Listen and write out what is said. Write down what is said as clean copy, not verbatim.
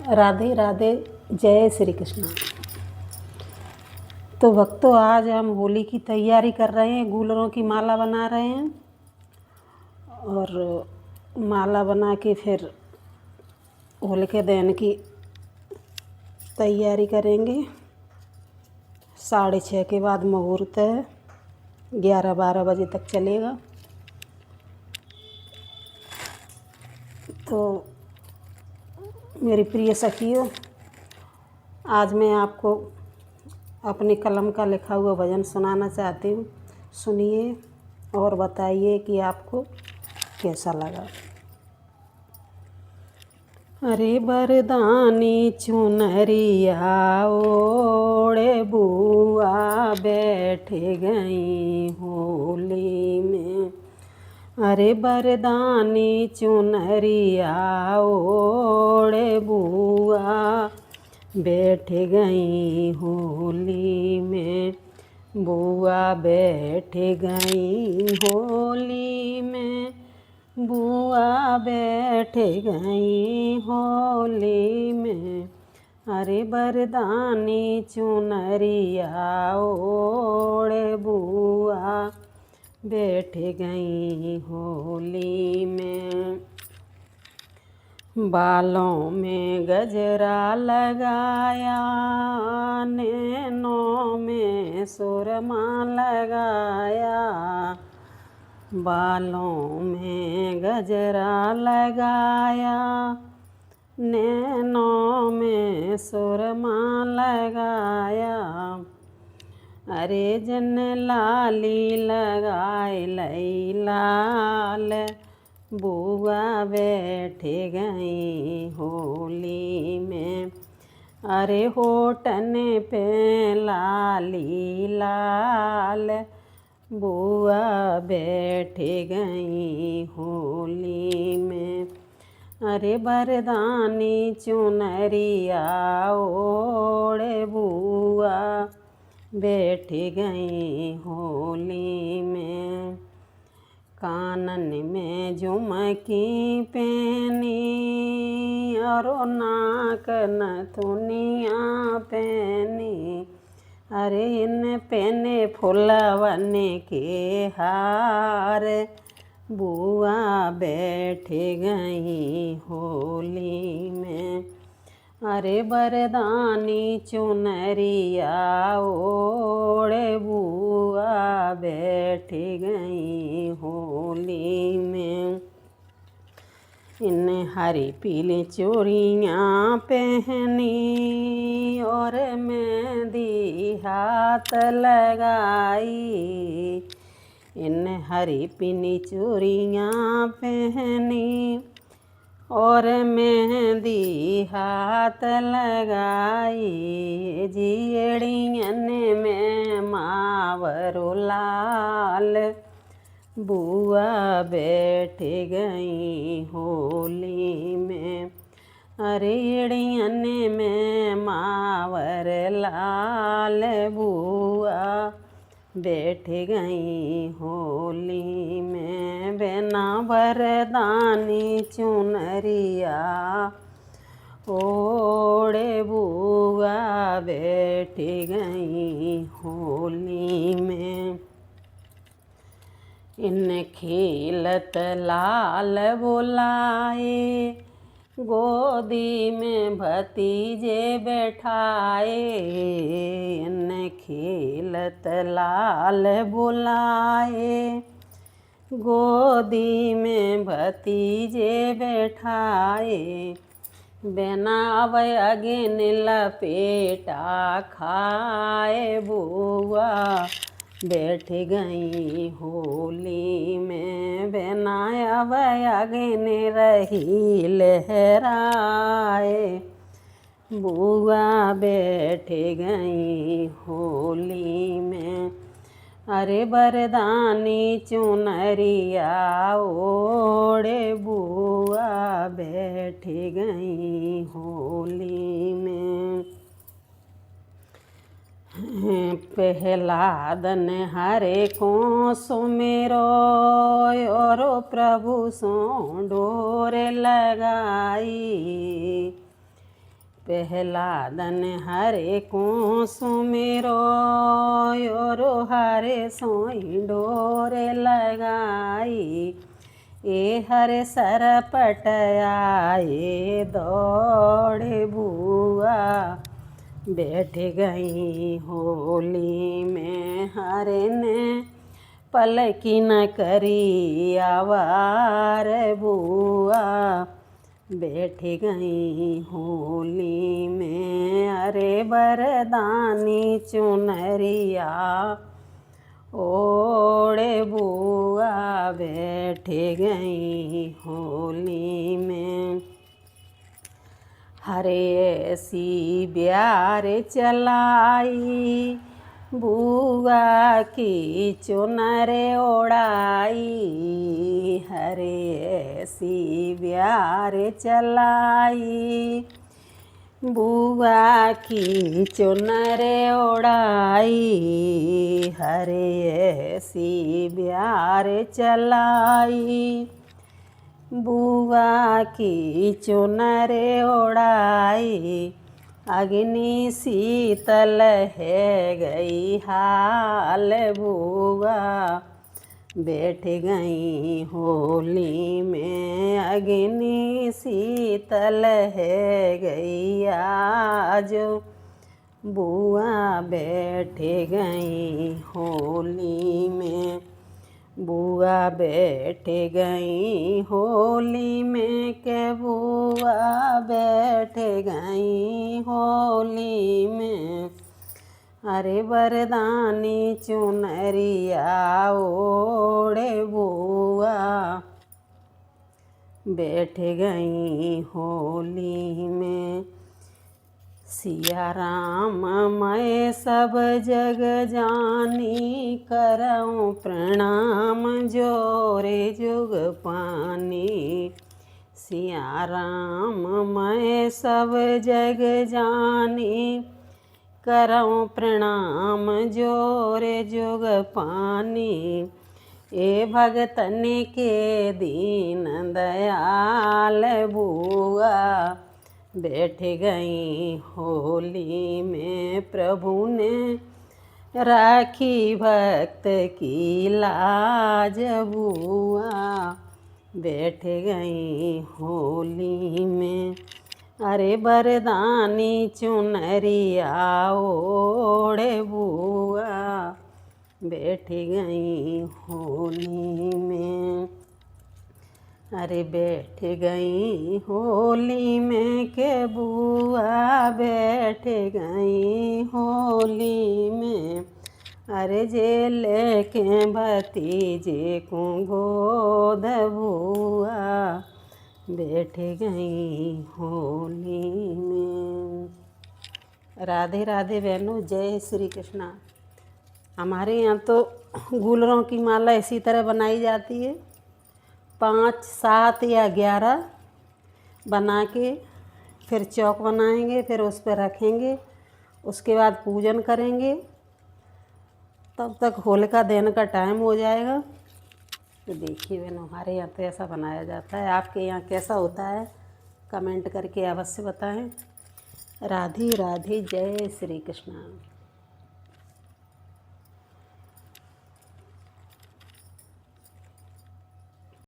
राधे राधे। जय श्री कृष्ण। तो भक्तों, आज हम होली की तैयारी कर रहे हैं। गूलरों की माला बना रहे हैं और माला बना के फिर होलिका दहन की तैयारी करेंगे। 6:30 के बाद मुहूर्त है, 11-12 बजे तक चलेगा। तो मेरी प्रिय सखियों, आज मैं आपको अपने कलम का लिखा हुआ भजन सुनाना चाहती हूँ। सुनिए और बताइए कि आपको कैसा लगा। अरे बरदानी चुनरिया ओढ़े बुआ बैठ गई होली में। अरे बरदानी चुनरिया ओढ़े बुआ बैठ गई होली में। बुआ बैठ गई होली में। बुआ बैठ गई होली में। अरे बरदानी चुनरिया ओढ़े बुआ बैठ गई होली में। बालों में गजरा लगाया, नैनों में सुरमा लगाया। बालों में गजरा लगाया, नैनों में सुरमा लगाया। अरे जन लाली लगाए लई लाल, बुआ बैठ गई होली में। अरे होठन पे लाली लाल, बुआ बैठ गई होली में। अरे बरदानी चुनरिया ओढ़े बुआ बैठ गई होली में। कानन में झुमकी पहनी और नाक नथुनिया पहनी। अरे इन पहने फुलवन के हार, बुआ बैठ गई होली में। अरे बरदानी चुनरिया ओढ़े बुआ बैठ गई होली में। इन हरी पीली चूड़ियाँ पहनी और मेहंदी हाथ लगाई। इन हरी पीली चूड़ियाँ पहनी और मेहंदी हाथ लगाई। जियड़ियन में मावरो लाल, बुआ बैठ गई होली में। अरे एड़ियन में मावर लाल, बुआ बैठ गई होली में। बिना बरदानी चुनरिया ओढ़े बुआ बैठ गई होली में। इन खिलत लाल बुलाए, गोदी में भतीजे बैठाए। इन खिलत लाल बुलाए, गोदी में भतीजे बैठाए। बनावे अगिन लपेटा खाए, बुआ बैठ गई होली में। बनाया अगिन रही लहराए, बुआ बैठ गई होली में। अरे बरदानी चुनरिया ओढ़े बुआ बैठ गई होली में। प्रहलादन हरे को सुमेरो और प्रभु सो डोर लगाई। पहला दन हरे को सुमिरो योरो हरे सोई डोरे लगाई। ए हरे सरपट आए दौड़े बुआ बैठ गई होली में हरे ने पलकी न करी आवार बुआ बैठ गई होली में अरे बरदानी चुनरिया ओढ़े बुआ बैठ गई होली में। हरे ऐसी ब्यार चलाई बुआ की चुनर ओढ़ाई। हरे ऐसी ब्यार चलाई बुआ की चुनर ओढ़ाई। हरे ऐसी ब्यार चलाई बुआ की चुनर ओढ़ाई। अग्नि शीतल है गई हाल बुआ बैठ गई होली में। अग्नि शीतल है गई आज बुआ बैठ गई होली में। बुआ बैठ गई होली में के बुआ बैठ गई होली में। अरे बरदानी चुनरिया ओढ़े बुआ बैठ गई होली में। सिया राम मैं सब जग जानी करऊँ प्रणाम जोरे जुग पानी। सिया राम मैं सब जग जानी करऊँ प्रणाम जोरे जुग पानी। ए भगतन के दीन दयाल बुआ बैठ गई होली में। प्रभु ने राखी भक्त की लाज बुआ बैठ गई होली में। अरे बरदानी चुनरिया ओढ़े बुआ बैठ गई होली में। अरे बैठ गई होली में के बुआ बैठ गई होली में। अरे जे लेके भतीजे को गोद बुआ बैठ गई होली में। राधे राधे बहनों, जय श्री कृष्णा। हमारे यहाँ तो गूलरों की माला इसी तरह बनाई जाती है। 5, 7 या 11 बना के फिर चौक बनाएंगे, फिर उस पर रखेंगे, उसके बाद पूजन करेंगे। तब तक होलिका दहन का टाइम हो जाएगा। तो देखिए बहनों, हमारे यहाँ तो ऐसा बनाया जाता है। आपके यहाँ कैसा होता है कमेंट करके अवश्य बताएं। राधे राधे, जय श्री कृष्ण।